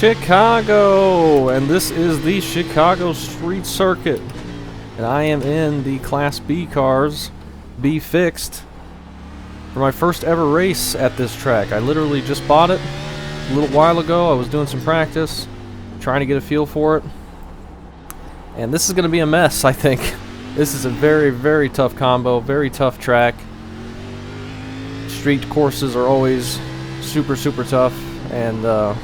Chicago, and this is the Chicago Street Circuit, and I am in the Class B cars, B fixed, for my first ever race at this track. I literally just bought it a little while ago. I was doing some practice, trying to get a feel for it, and this is going to be a mess, I think. This is a very, very tough combo, very tough track. Street courses are always super, super tough, and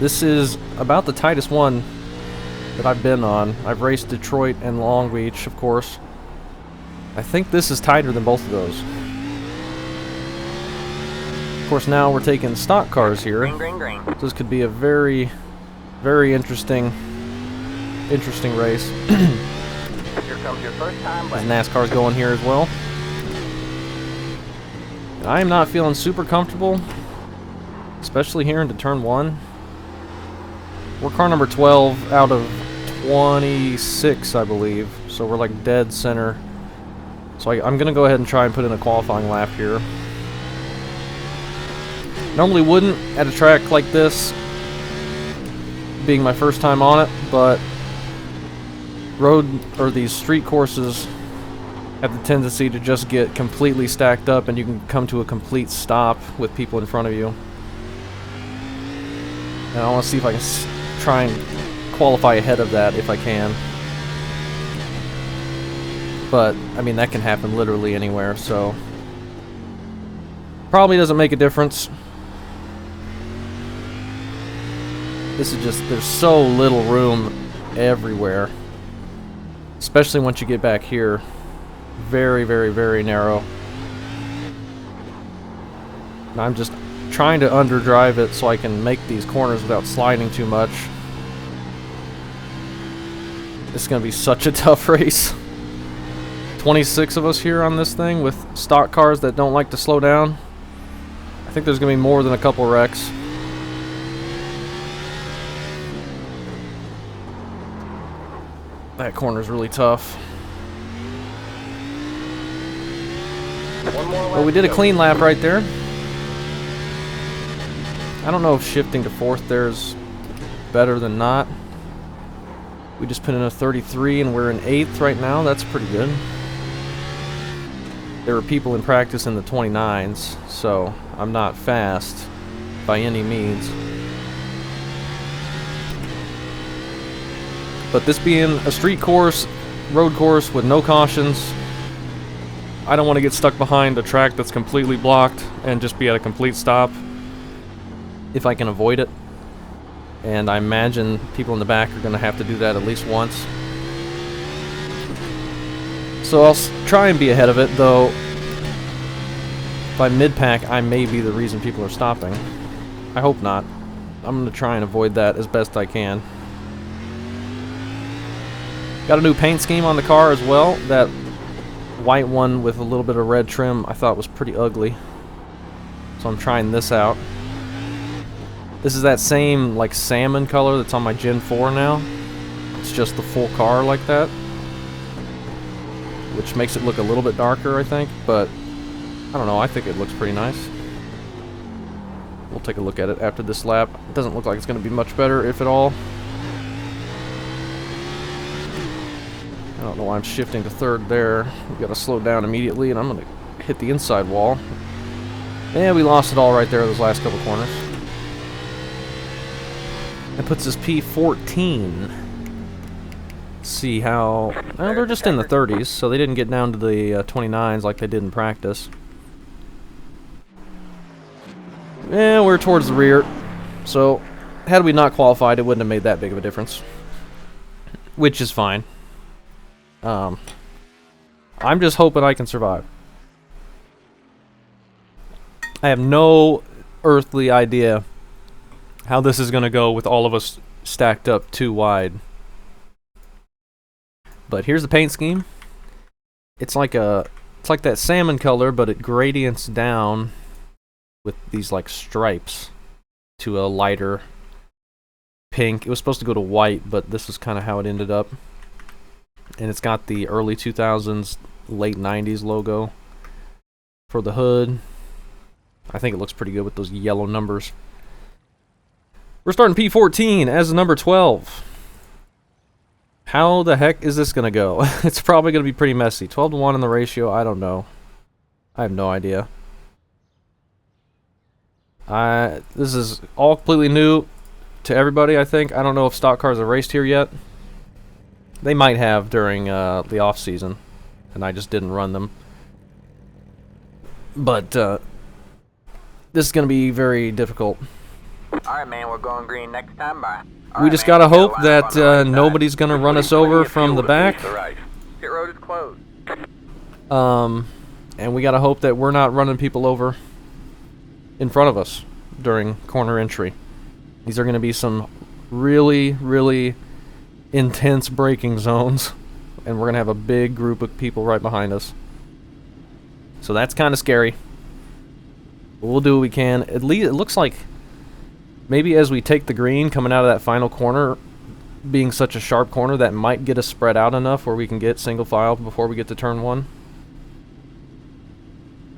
this is about the tightest one that I've been on. I've raced Detroit and Long Beach, of course. I think this is tighter than both of those. Of course, now we're taking stock cars here. Green. So this could be a very, very interesting race. Here comes your first time. As NASCAR's going here as well. I am not feeling super comfortable, especially here into turn 1. We're car number 12 out of 26, I believe. So we're like dead center. So I'm going to go ahead and try and put in a qualifying lap here. Normally wouldn't at a track like this, being my first time on it, but these street courses have the tendency to just get completely stacked up, and you can come to a complete stop with people in front of you. And I want to see if I can try and qualify ahead of that if I can. But, I mean, that can happen literally anywhere, so probably doesn't make a difference. This is just, there's so little room everywhere. Especially once you get back here. Very, very, very narrow. And I'm just trying to underdrive it so I can make these corners without sliding too much. This is going to be such a tough race. 26 of us here on this thing with stock cars that don't like to slow down. I think there's going to be more than a couple wrecks. That corner's really tough. But we did a clean lap right there. I don't know if shifting to 4th there is better than not. We just put in a 33 and we're in 8th right now. That's pretty good. There were people in practice in the 29s, so I'm not fast by any means. But this being a street course, road course with no cautions, I don't want to get stuck behind a track that's completely blocked and just be at a complete stop if I can avoid it. And I imagine people in the back are going to have to do that at least once. So I'll try and be ahead of it, though by mid-pack I may be the reason people are stopping. I hope not. I'm going to try and avoid that as best I can. Got a new paint scheme on the car as well. That white one with a little bit of red trim I thought was pretty ugly. So I'm trying this out. This is that same like salmon color that's on my Gen 4 now. It's just the full car like that, which makes it look a little bit darker, I think, but I don't know, I think it looks pretty nice. We'll take a look at it after this lap. It doesn't look like it's going to be much better, if at all. I don't know why I'm shifting to 3rd there. We've got to slow down immediately, and I'm going to hit the inside wall. And we lost it all right there those last couple corners. That puts us P14. Let's see how... Well, they're just in the 30s, so they didn't get down to the 29s like they did in practice. And we're towards the rear. So, had we not qualified, it wouldn't have made that big of a difference. Which is fine. I'm just hoping I can survive. I have no earthly idea how this is going to go with all of us stacked up too wide. But here's the paint scheme. It's like that salmon color, but it gradients down with these like stripes to a lighter pink. It was supposed to go to white, but this is kind of how it ended up. And it's got the early 2000s, late 90s logo for the hood. I think it looks pretty good with those yellow numbers. We're starting P14 as number 12. How the heck is this going to go? It's probably going to be pretty messy. 12-1 in the ratio, I don't know. I have no idea. This is all completely new to everybody, I think. I don't know if stock cars have raced here yet. They might have during the off-season, and I just didn't run them. But this is going to be very difficult. Alright, man, we're going green next time. Bye. We just gotta hope that nobody's gonna run us over from the back. Pit road is closed. And we gotta hope that we're not running people over in front of us during corner entry. These are gonna be some really, really intense braking zones, and we're gonna have a big group of people right behind us. So that's kind of scary. But we'll do what we can. At least it looks like maybe as we take the green coming out of that final corner, being such a sharp corner, that might get us spread out enough where we can get single file before we get to turn 1.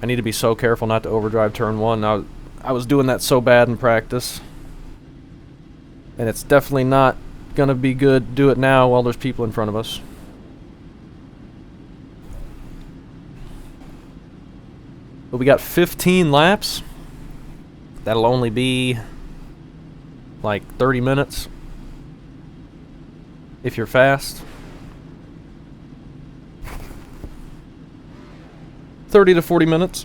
I need to be so careful not to overdrive turn 1. I was doing that so bad in practice. And it's definitely not going to be good to do it now while there's people in front of us. But we got 15 laps. That'll only be like 30 minutes if you're fast. 30 to 40 minutes.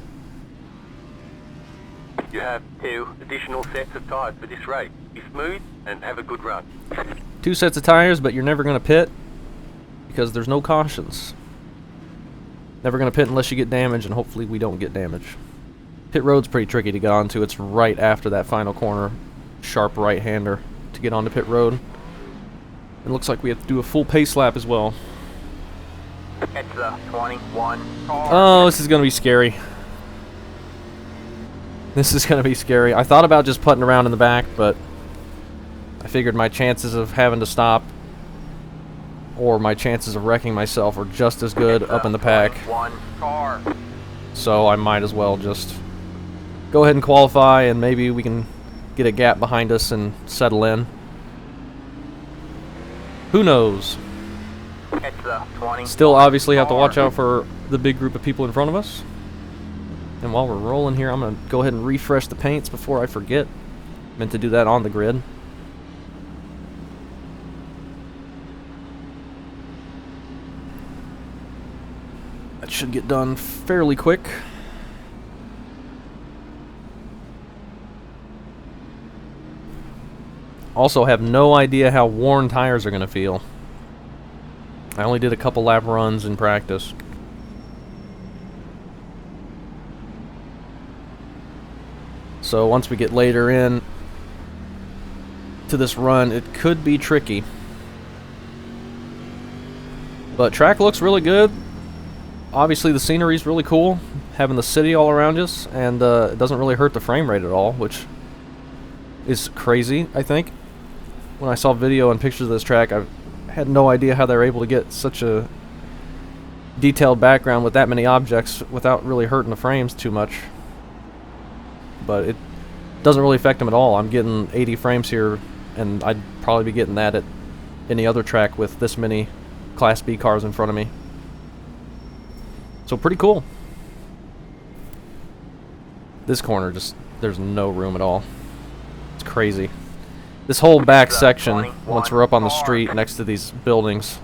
You have 2 additional sets of tires for this race. Be smooth and have a good run. 2 sets of tires, but you're never going to pit because there's no cautions. Never going to pit unless you get damage, and hopefully we don't get damage. Pit road's pretty tricky to get onto. It's right after that final corner. Sharp right-hander to get onto pit road. It looks like we have to do a full pace lap as well. Catch the 21 car. Oh, this is going to be scary. This is going to be scary. I thought about just putting around in the back, but I figured my chances of having to stop or my chances of wrecking myself are just as good up in the pack. Car. So I might as well just go ahead and qualify, and maybe we can get a gap behind us and settle in. Who knows? Still obviously have to watch out for the big group of people in front of us. And while we're rolling here, I'm going to go ahead and refresh the paints before I forget. Meant to do that on the grid. That should get done fairly quick. Also have no idea how worn tires are going to feel. I only did a couple lap runs in practice. So once we get later in to this run, it could be tricky. But track looks really good. Obviously the scenery is really cool, having the city all around us, and it doesn't really hurt the frame rate at all, which is crazy, I think. When I saw video and pictures of this track, I had no idea how they were able to get such a detailed background with that many objects without really hurting the frames too much. But it doesn't really affect them at all. I'm getting 80 frames here, and I'd probably be getting that at any other track with this many Class B cars in front of me. So pretty cool. This corner, just, there's no room at all. It's crazy. This whole back section, once we're up on the street next to these buildings,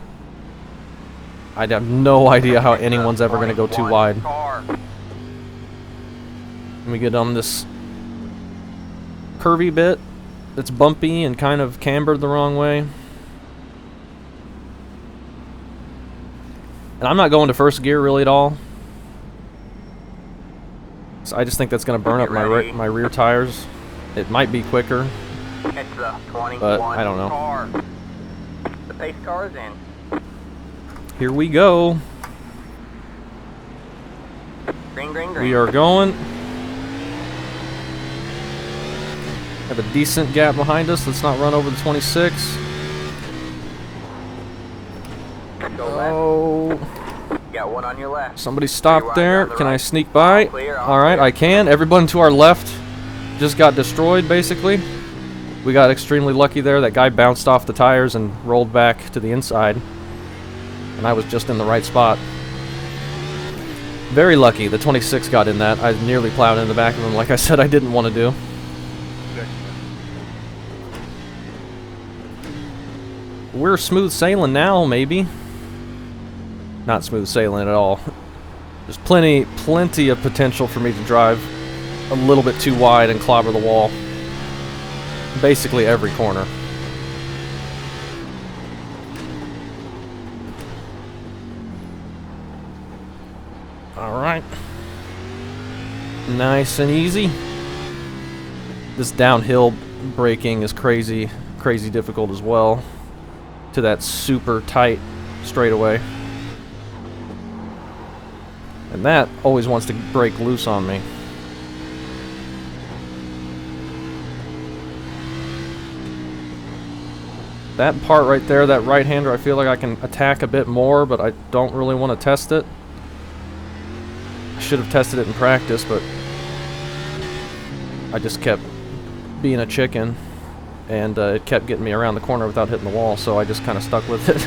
I have no idea how anyone's ever going to go too wide. Let me get on this curvy bit that's bumpy and kind of cambered the wrong way. And I'm not going to first gear really at all. So I just think that's going to burn up my rear tires. It might be quicker, but I don't know. The pace car is in. Here we go. Green, green, green. We are going. Have a decent gap behind us. Let's not run over the 26. Oh. Got one on your left. Somebody stopped there. Can I sneak by? Alright, I can. Everyone to our left just got destroyed, basically. We got extremely lucky there. That guy bounced off the tires and rolled back to the inside. And I was just in the right spot. Very lucky. The 26 got in that. I nearly plowed in the back of him like I said I didn't want to do. We're smooth sailing now, maybe. Not smooth sailing at all. There's plenty of potential for me to drive a little bit too wide and clobber the wall. Basically every corner. Alright. Nice and easy. This downhill braking is crazy difficult as well. To that super tight straightaway. And that always wants to break loose on me. That part right there, that right-hander, I feel like I can attack a bit more, but I don't really want to test it. I should have tested it in practice, but I just kept being a chicken, and it kept getting me around the corner without hitting the wall, so I just kind of stuck with it.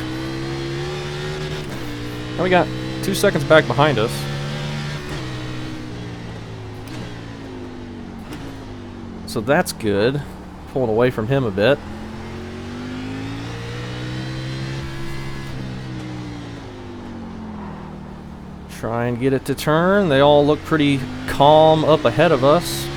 And we got 2 seconds back behind us. So that's good. Pulling away from him a bit. Try and get it to turn. They all look pretty calm up ahead of us.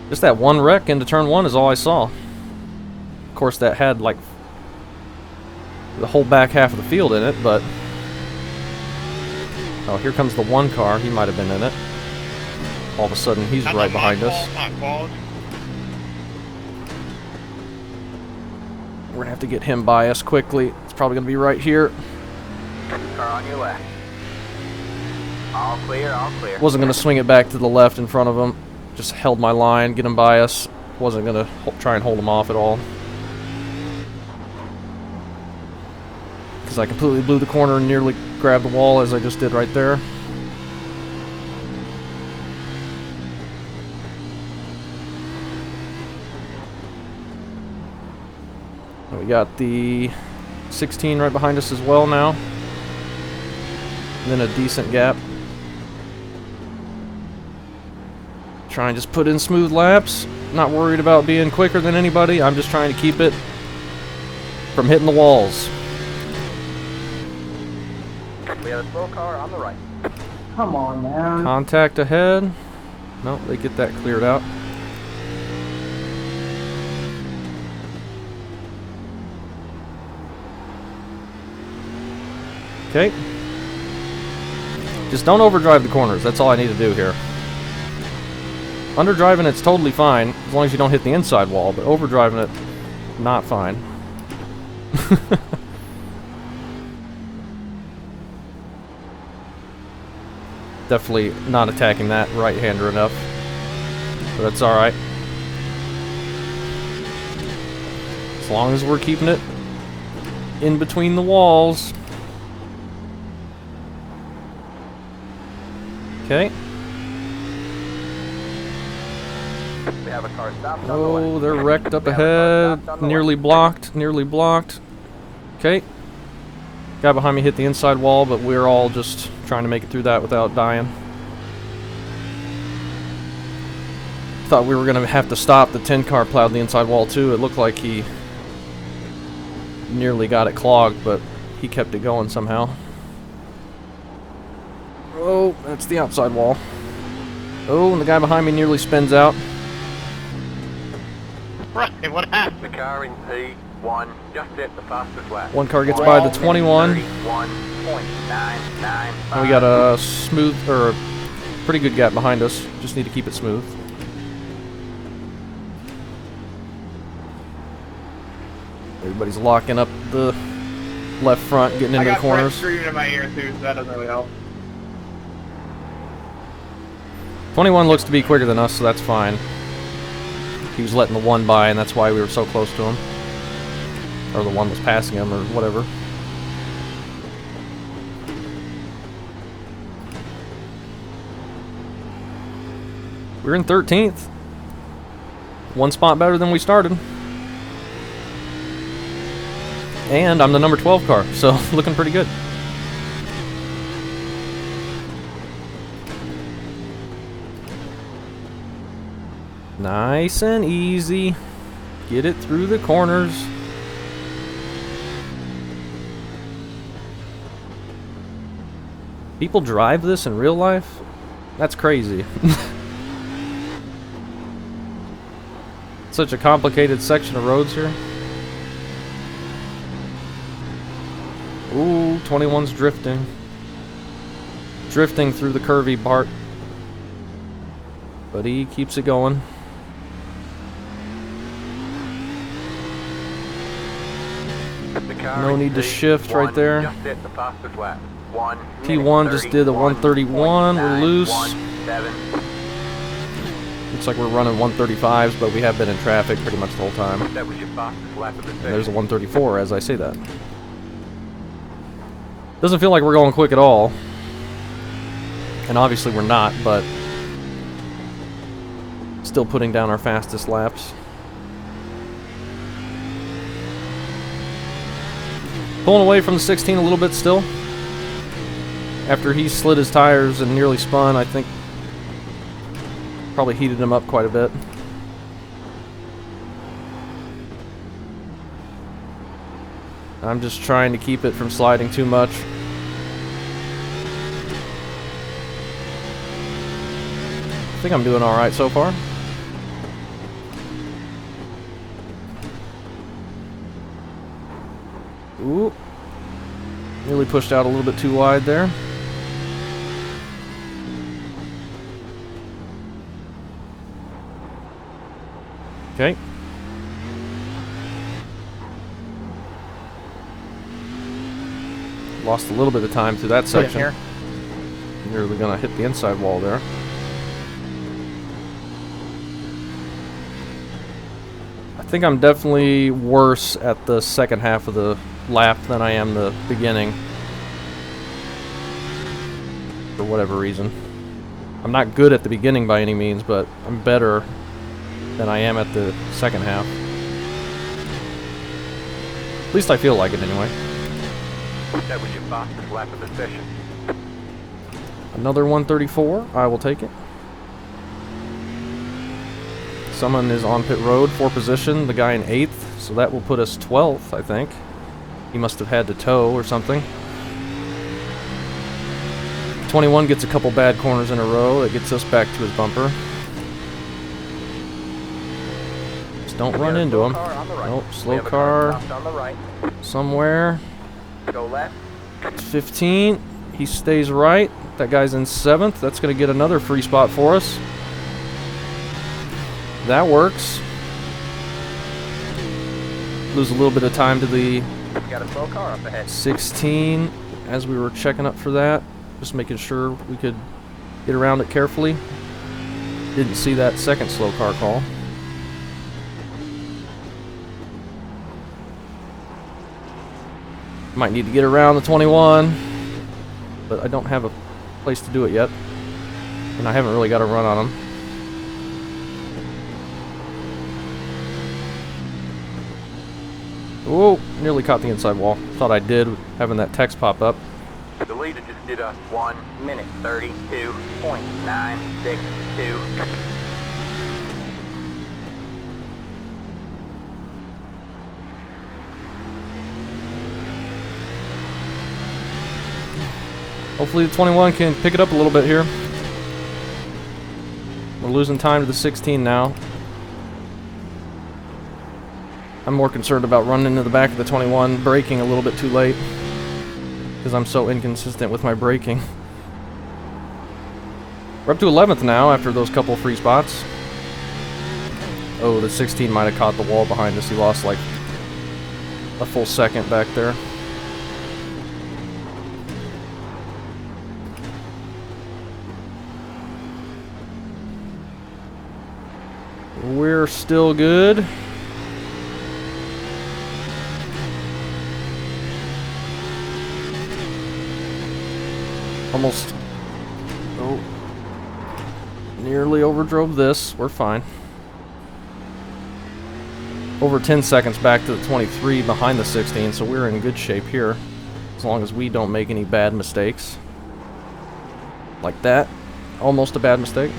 Just that one wreck into turn 1 is all I saw. Of course, that had like the whole back half of the field in it, but... Oh, here comes the one car. He might have been in it. All of a sudden, he's right behind us. We're gonna have to get him by us quickly. It's probably gonna be right here. Car on your left. All clear, all clear. Wasn't gonna swing it back to the left in front of him. Just held my line, get him by us. Wasn't gonna try and hold him off at all. Because I completely blew the corner and nearly grabbed the wall as I just did right there. And we got the 16 right behind us as well now. And then a decent gap. Try and just put in smooth laps. Not worried about being quicker than anybody. I'm just trying to keep it from hitting the walls. We have a slow car on the right. Come on, man. Contact ahead. Nope, they get that cleared out. Okay. Just don't overdrive the corners. That's all I need to do here. Underdriving it's totally fine, as long as you don't hit the inside wall, but overdriving it, not fine. Definitely not attacking that right-hander enough, but that's alright. As long as we're keeping it in between the walls. Okay. We have a car stopped on the Oh, left. they're wrecked up We have a car ahead. stopped on the Nearly left. blocked, nearly blocked. Okay. Guy behind me hit the inside wall, but we're all just trying to make it through that without dying. Thought we were going to have to stop. The 10 car plowed the inside wall too. It looked like he nearly got it clogged, but he kept it going somehow. Oh, that's the outside wall. Oh, and the guy behind me nearly spins out. Right, what happened? The car in P1 just set the fastest lap. One car gets by the 21. 31.995. And we got a smooth, or a pretty good gap behind us. Just need to keep it smooth. Everybody's locking up the left front, getting I into the got Brett corners. screaming in my ear too, so that doesn't really help. 21 looks to be quicker than us, so that's fine. He was letting the one by, and that's why we were so close to him. Or the one was passing him, or whatever. We're in 13th. One spot better than we started. And I'm the number 12 car, so looking pretty good. Nice and easy. Get it through the corners. People drive this in real life? That's crazy. Such a complicated section of roads here. Ooh, 21's drifting. Drifting through the curvy part. But he keeps it going. No need to shift right there. Just set the fastest lap. T1 just did a 131. We're loose. 1:07. Looks like we're running 135s, but we have been in traffic pretty much the whole time. That was your fastest lap of the And there's a session. 134 as I say that. Doesn't feel like we're going quick at all. And obviously we're not, but still putting down our fastest laps. Pulling away from the 16 a little bit still. After he slid his tires and nearly spun, I think probably heated him up quite a bit. I'm just trying to keep it from sliding too much. I think I'm doing alright so far. Ooh. Nearly pushed out a little bit too wide there. Okay. Lost a little bit of time through that section. Here. Nearly gonna hit the inside wall there. I think I'm definitely worse at the second half of the lap than I am the beginning. For whatever reason. I'm not good at the beginning by any means, but I'm better than I am at the second half. At least I feel like it anyway. That was your fastest lap of the session. Another 134. I will take it. Someone is on pit road for position. The guy in 8th. So that will put us 12th, I think. He must have had to tow or something. 21 gets a couple bad corners in a row. That gets us back to his bumper. Just don't run into him. Nope, slow car On the right. somewhere. Go left. 15. He stays right. That guy's in 7th. That's going to get another free spot for us. That works. Lose a little bit of time to the Got a slow car up ahead. 16 as we were checking up for that. Just making sure we could get around it carefully. Didn't see that second slow car call. Might need to get around the 21, but I don't have a place to do it yet. And I haven't really got a run on him. Whoa, nearly caught the inside wall. Thought I did, having that text pop up. The leader just did a 1:32.962. Hopefully the 21 can pick it up a little bit here. We're losing time to the 16 now. I'm more concerned about running into the back of the 21, braking a little bit too late. Because I'm so inconsistent with my braking. We're up to 11th now after those couple free spots. Oh, the 16 might have caught the wall behind us. He lost like a full second back there. We're still good. Almost. Oh. Nearly overdrove this. We're fine. Over 10 seconds back to the 23 behind the 16, so we're in good shape here. As long as we don't make any bad mistakes. Like that. Almost a bad mistake.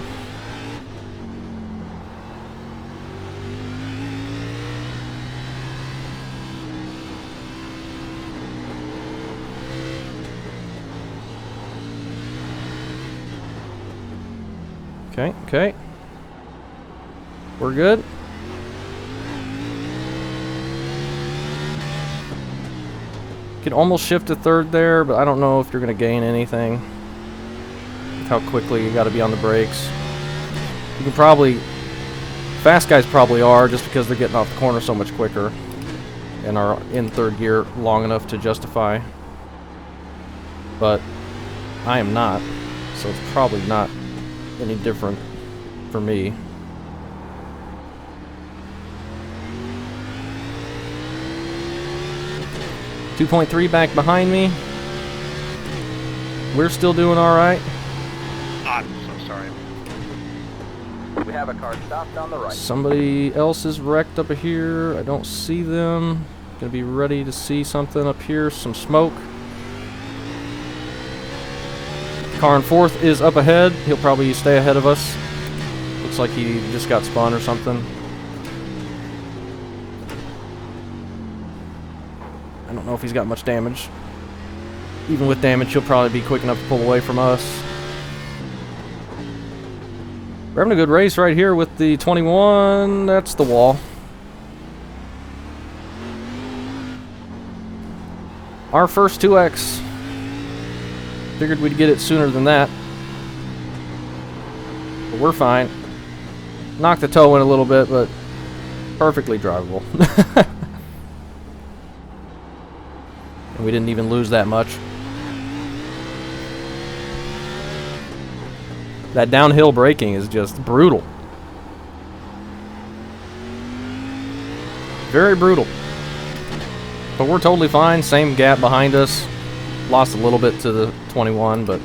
Okay, okay. We're good. Could almost shift to third there, but I don't know if you're going to gain anything. With how quickly you got to be on the brakes. You can probably... Fast guys probably are, just because they're getting off the corner so much quicker. And are in third gear long enough to justify. But I am not, so it's probably not any different for me. .3 back behind me. We're still doing all right. I'm so sorry. We have a car stopped on the right. Somebody else is wrecked up here. I don't see them. Gonna be ready to see something up here. Some smoke. Car in fourth is up ahead. He'll probably stay ahead of us. Looks like he just got spun or something. I don't know if he's got much damage. Even with damage, he'll probably be quick enough to pull away from us. We're having a good race right here with the 21. That's the wall. Our first 2X. Figured we'd get it sooner than that. But we're fine. Knocked the toe in a little bit, but perfectly drivable. And we didn't even lose that much. That downhill braking is just brutal. Very brutal. But we're totally fine. Same gap behind us. Lost a little bit to the 21, but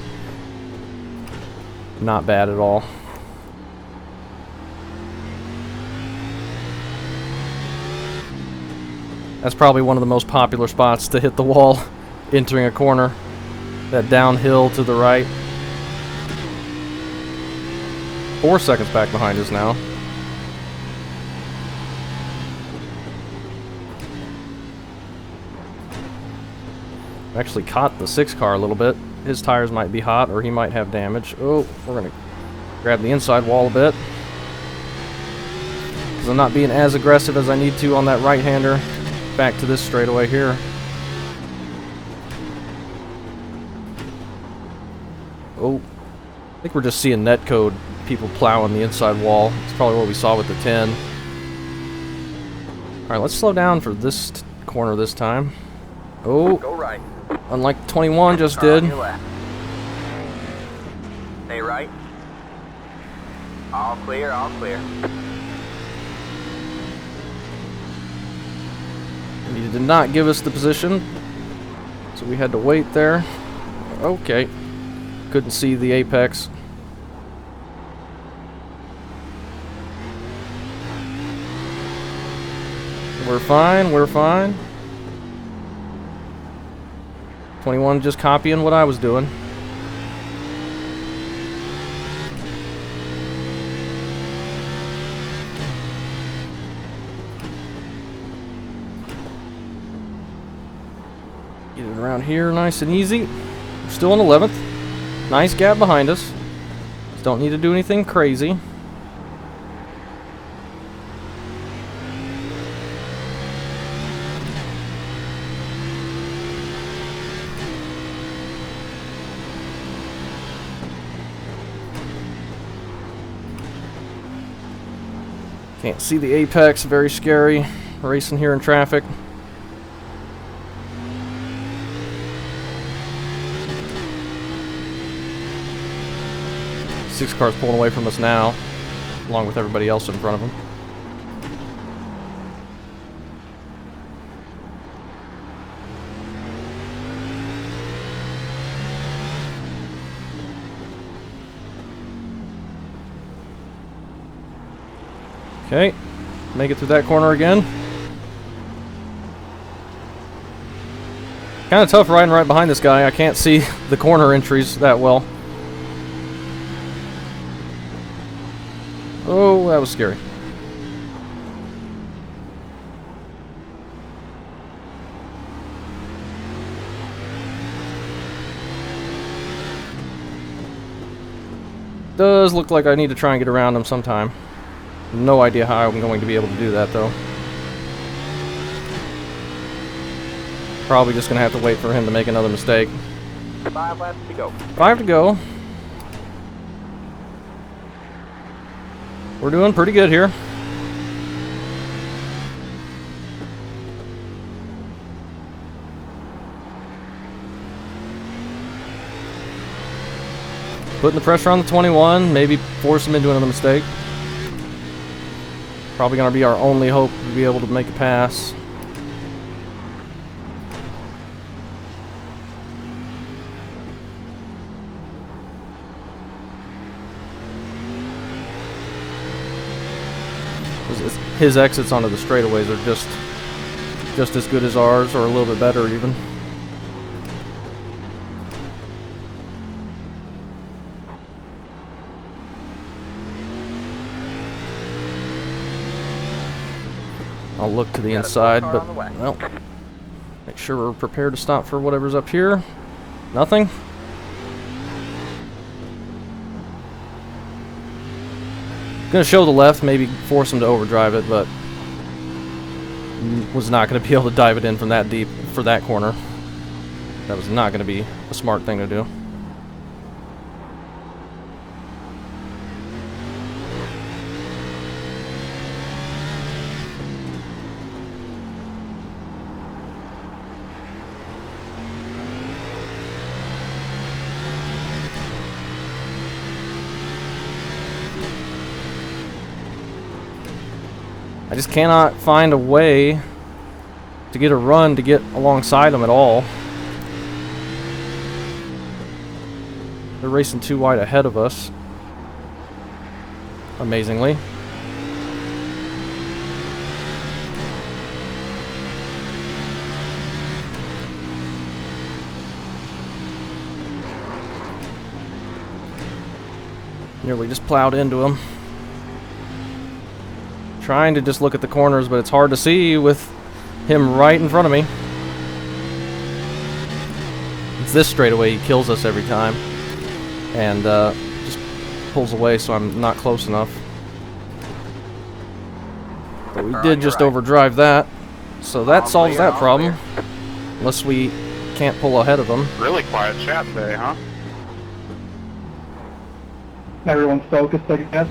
not bad at all. That's probably one of the most popular spots to hit the wall entering a corner. That downhill to the right. 4 seconds back behind us now. Actually caught the 6 car a little bit. His tires might be hot or he might have damage. Oh, we're going to grab the inside wall a bit. Because I'm not being as aggressive as I need to on that right-hander. Back to this straightaway here. Oh, I think we're just seeing netcode people plowing the inside wall. It's probably what we saw with the 10. Alright, let's slow down for this corner this time. Oh, Go right. unlike 21 just Car on did. your left. Stay right. All clear, all clear. He did not give us the position, so we had to wait there. Okay. Couldn't see the apex. We're fine, we're fine. 21 just copying what I was doing. Get it around here nice and easy. We're still in 11th. Nice gap behind us. Just don't need to do anything crazy. Can't see the apex, very scary. Racing here in traffic. Six cars pulling away from us now, along with everybody else in front of them. Okay, make it through that corner again. Kind of tough riding right behind this guy. I can't see the corner entries that well. Oh, that was scary. Does look like I need to try and get around him sometime. No idea how I'm going to be able to do that, though. Probably just going to have to wait for him to make another mistake. 5 laps to go. 5 to go. We're doing pretty good here. Putting the pressure on the 21, maybe force him into another mistake. Probably going to be our only hope to be able to make a pass. His exits onto the straightaways are just as good as ours, or a little bit better even. I'll look to the inside, but, well, make sure we're prepared to stop for whatever's up here. Nothing. Gonna show the left, maybe force him to overdrive it, but was not gonna be able to dive it in from that deep for that corner. That was not gonna be a smart thing to do. I just cannot find a way to get a run to get alongside them at all. They're racing too wide ahead of us, amazingly. Nearly just plowed into him. Trying to just look at the corners, but it's hard to see with him right in front of me. It's this straightaway, he kills us every time. And just pulls away, so I'm not close enough. But we did just overdrive that, so that solves that problem. Unless we can't pull ahead of them. Really quiet chat today, huh? Everyone's focused, I guess.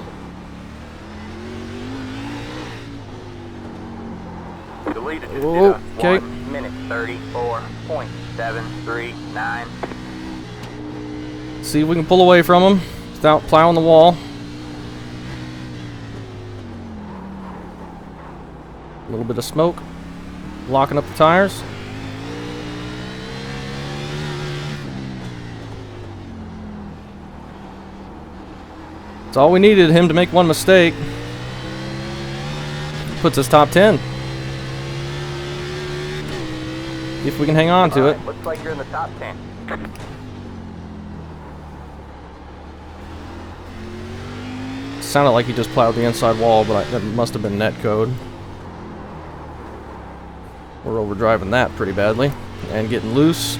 The lead is Oh, okay. 1 minute 34.739. See if we can pull away from him without plowing the wall. A little bit of smoke, locking up the tires. That's all we needed, him to make one mistake. Puts us top 10. If we can hang on to it. Looks like you're in the top 10. Sounded like he just plowed the inside wall, but that must have been net code. We're overdriving that pretty badly and getting loose.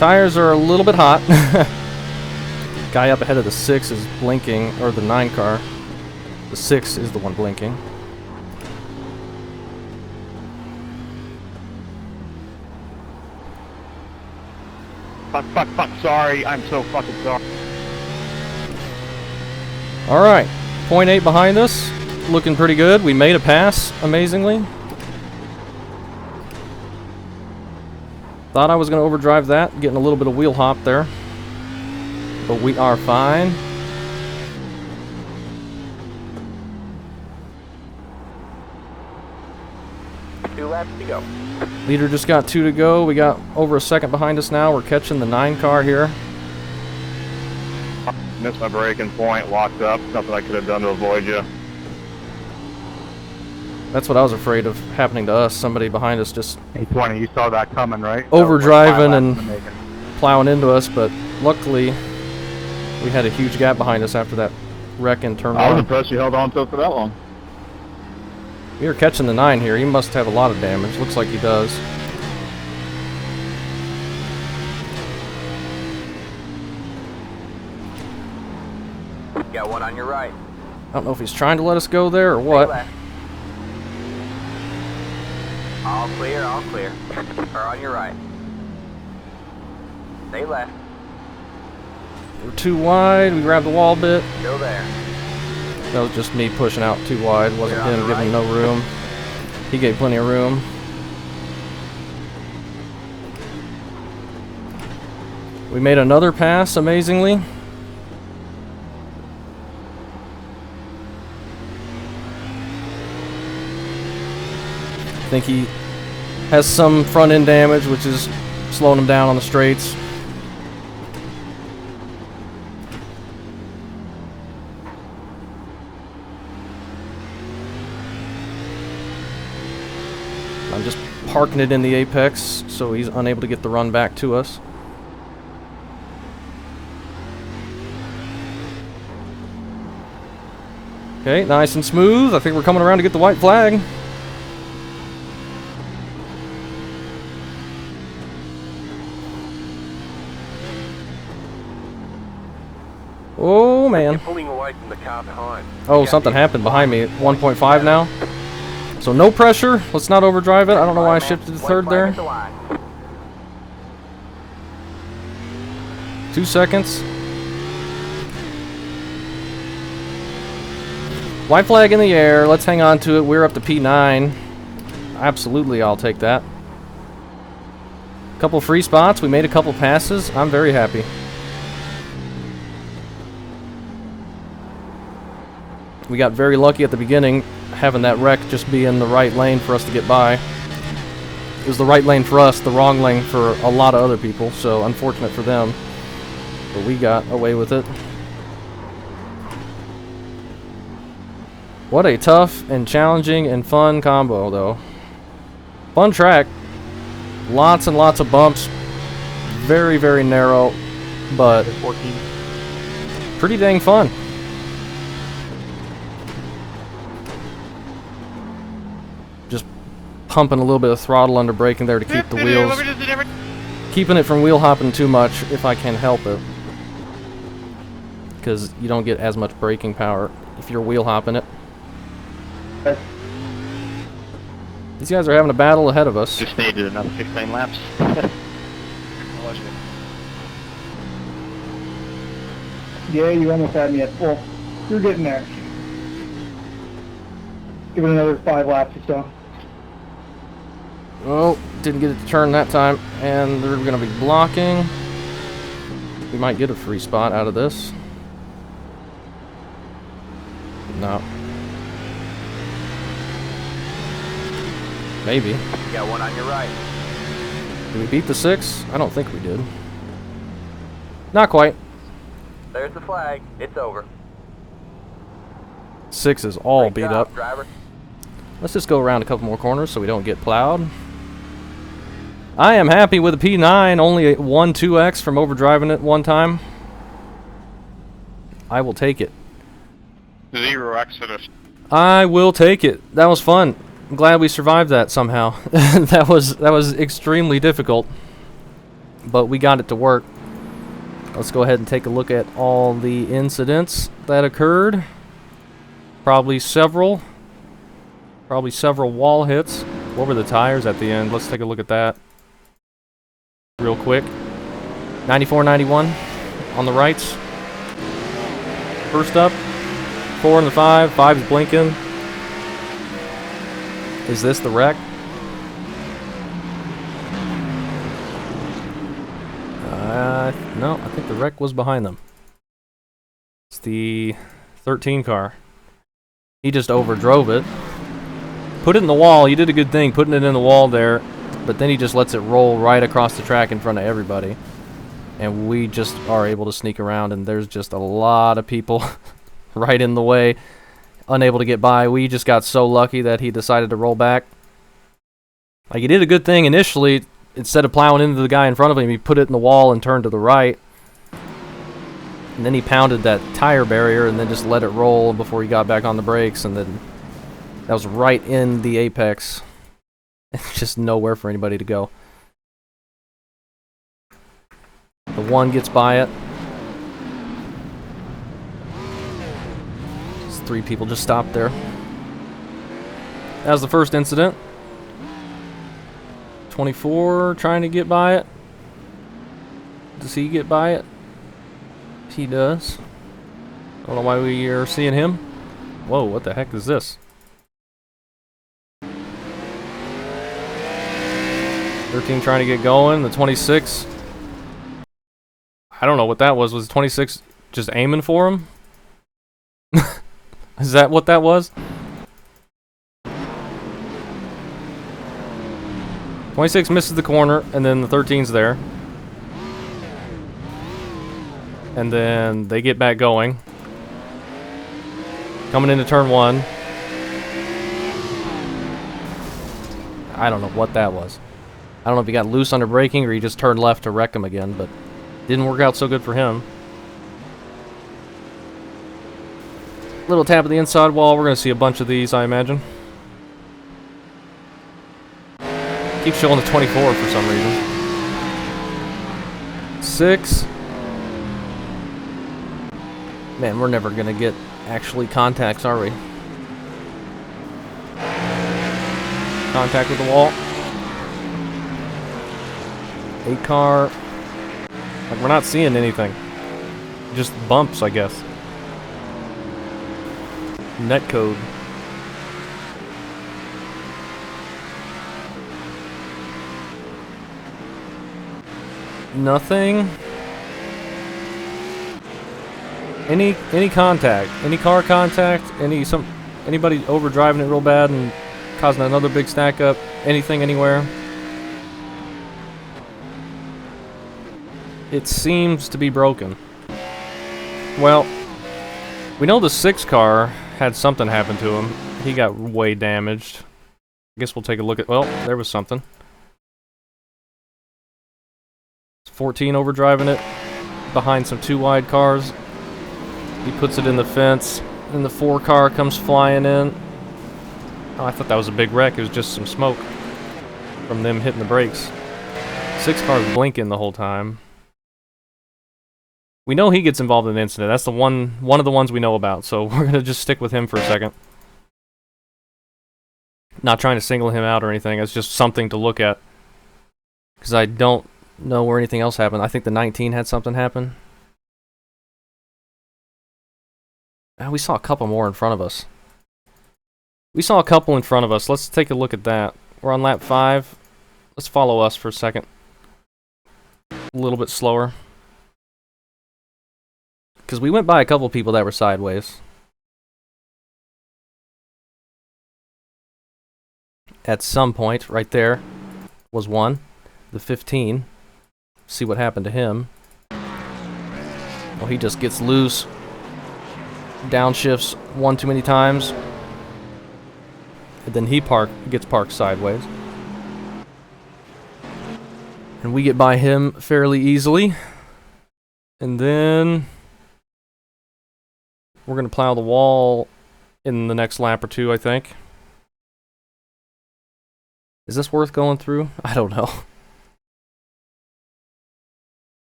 Tires are a little bit hot. Guy up ahead of the 6 is blinking, or the 9 car. The 6 is the one blinking. Fuck, sorry. I'm so fucking sorry. Alright, 0.8 behind us. Looking pretty good. We made a pass, amazingly. Thought I was going to overdrive that, getting a little bit of wheel hop there. But we are fine. Two laps to go. Leader just got 2 to go. We got over a second behind us now. We're catching the 9 car here. Missed my braking point, locked up. Nothing I could have done to avoid you. That's what I was afraid of happening to us. Somebody behind us just 820, you saw that coming, right? overdriving and plowing into us, but luckily we had a huge gap behind us after that wreck in turn I was one. impressed you held on to it for that long. We are catching the 9 here. He must have a lot of damage. Looks like he does. Got one on your right. I don't know if he's trying to let us go there or Stay what. left. All clear, all clear. Or on your right. Stay left. We're too wide. We grabbed the wall a bit. Go there. That was just me pushing out too wide. Wasn't Clear on him the giving right. no room. He gave plenty of room. We made another pass, amazingly. I think he has some front end damage, which is slowing him down on the straights. I'm just parking it in the apex so he's unable to get the run back to us. Okay, nice and smooth. I think we're coming around to get the white flag. Oh, You're man. pulling away from the car behind. Oh, You got something this. happened behind me at 1.5 now. So no pressure. Let's not overdrive it. I don't know why I shifted to third White flag there. at the line. 2 seconds. White flag in the air. Let's hang on to it. We're up to P9. Absolutely, I'll take that. Couple free spots. We made a couple passes. I'm very happy. We got very lucky at the beginning, having that wreck just be in the right lane for us to get by. It was the right lane for us, the wrong lane for a lot of other people, so unfortunate for them. But we got away with it. What a tough and challenging and fun combo, though. Fun track. Lots and lots of bumps. Very, very narrow, but pretty dang fun. Just pumping a little bit of throttle under braking there to keep the wheels. Keeping it from wheel hopping too much if I can help it. Because you don't get as much braking power if you're wheel hopping it. These guys are having a battle ahead of us. Just needed another 15 laps. Yeah, you almost had me at full. You're getting there. Give it another 5 laps or so. Oh, didn't get it to turn that time. And they're going to be blocking. We might get a free spot out of this. No. Maybe. You got one on your right. Did we beat the 6? I don't think we did. Not quite. There's the flag. It's over. 6 is all Great beat job, up. driver. Let's just go around a couple more corners so we don't get plowed. I am happy with a P9, only 1-2x from overdriving it one time. I will take it. 0 exodus. I will take it. That was fun. I'm glad we survived that somehow. that was extremely difficult. But we got it to work. Let's go ahead and take a look at all the incidents that occurred. Probably several wall hits. What were the tires at the end? Let's take a look at that real quick. 94-91 on the rights. First up, 4 and the 5. 5's blinking. Is this the wreck? No, I think the wreck was behind them. It's the 13 car. He just overdrove it. Put it in the wall. He did a good thing putting it in the wall there, but then he just lets it roll right across the track in front of everybody. and we just are able to sneak around, and there's just a lot of people right in the way, unable to get by. We just got so lucky that he decided to roll back. Like, he did a good thing initially. Instead of plowing into the guy in front of him, he put it in the wall and turned to the right. And then he pounded that tire barrier and then just let it roll before he got back on the brakes, and then that was right in the apex. Just nowhere for anybody to go. The one gets by it. Just 3 people just stopped there. That was the first incident. 24 trying to get by it. Does he get by it? He does. I don't know why we are seeing him. Whoa, what the heck is this? 13 trying to get going. The 26. I don't know what that was. Was 26 just aiming for him? Is that what that was? 26 misses the corner, and then the 13's there. And then they get back going. Coming into turn 1. I don't know what that was. I don't know if he got loose under braking or he just turned left to wreck him again, but didn't work out so good for him. Little tap of the inside wall. We're going to see a bunch of these, I imagine. Keep showing the 24 for some reason. 6. Man, we're never going to get actually contacts, are we? Contact with the wall. 8 car. Like, we're not seeing anything. Just bumps, I guess. Net code. Nothing. Any contact, any car contact, anybody overdriving it real bad and causing another big stack up, anything anywhere. It seems to be broken. Well, we know the 6 car had something happen to him. He got way damaged. I guess we'll take a look at, well, there was something. 14 overdriving it behind some 2 wide cars. He puts it in the fence, and the 4 car comes flying in. Oh, I thought that was a big wreck. It was just some smoke from them hitting the brakes. 6 cars blinking the whole time. We know he gets involved in the incident. That's the one of the ones we know about, so we're going to just stick with him for a second. Not trying to single him out or anything. It's just something to look at. Because I don't know where anything else happened. I think the 19 had something happen. We saw a couple more in front of us. We saw a couple in front of us. Let's take a look at that. We're on lap 5. Let's follow us for a second. A little bit slower. Because we went by a couple people that were sideways. At some point, right there, was one. The 15. See what happened to him. Well, he just gets loose. Downshifts one too many times. And then he gets parked sideways. And we get by him fairly easily. And then we're going to plow the wall in the next lap or 2, I think. Is this worth going through? I don't know.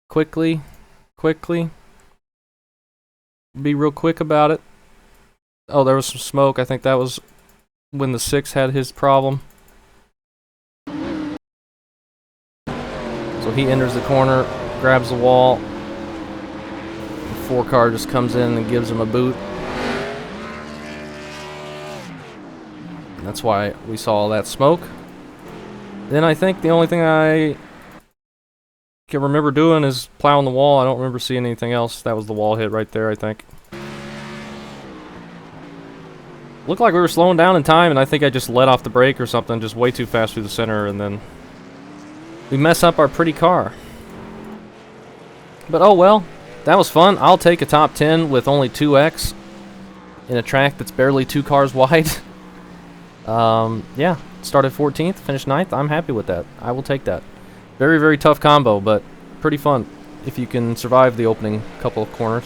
Quickly. Be real quick about it. Oh, there was some smoke. I think that was when the 6 had his problem. So he enters the corner, grabs the wall. The 4 car just comes in and gives him a boot. And that's why we saw all that smoke. Then I think the only thing I can remember doing is plowing the wall. I don't remember seeing anything else. That was the wall hit right there, I think. Looked like we were slowing down in time, and I think I just let off the brake or something, just way too fast through the center, and then we mess up our pretty car. But oh well, that was fun. I'll take a top 10 with only 2x in a track that's barely 2 cars wide. Yeah, started 14th, finished 9th. I'm happy with that. I will take that. Very, very tough combo, but pretty fun if you can survive the opening couple of corners.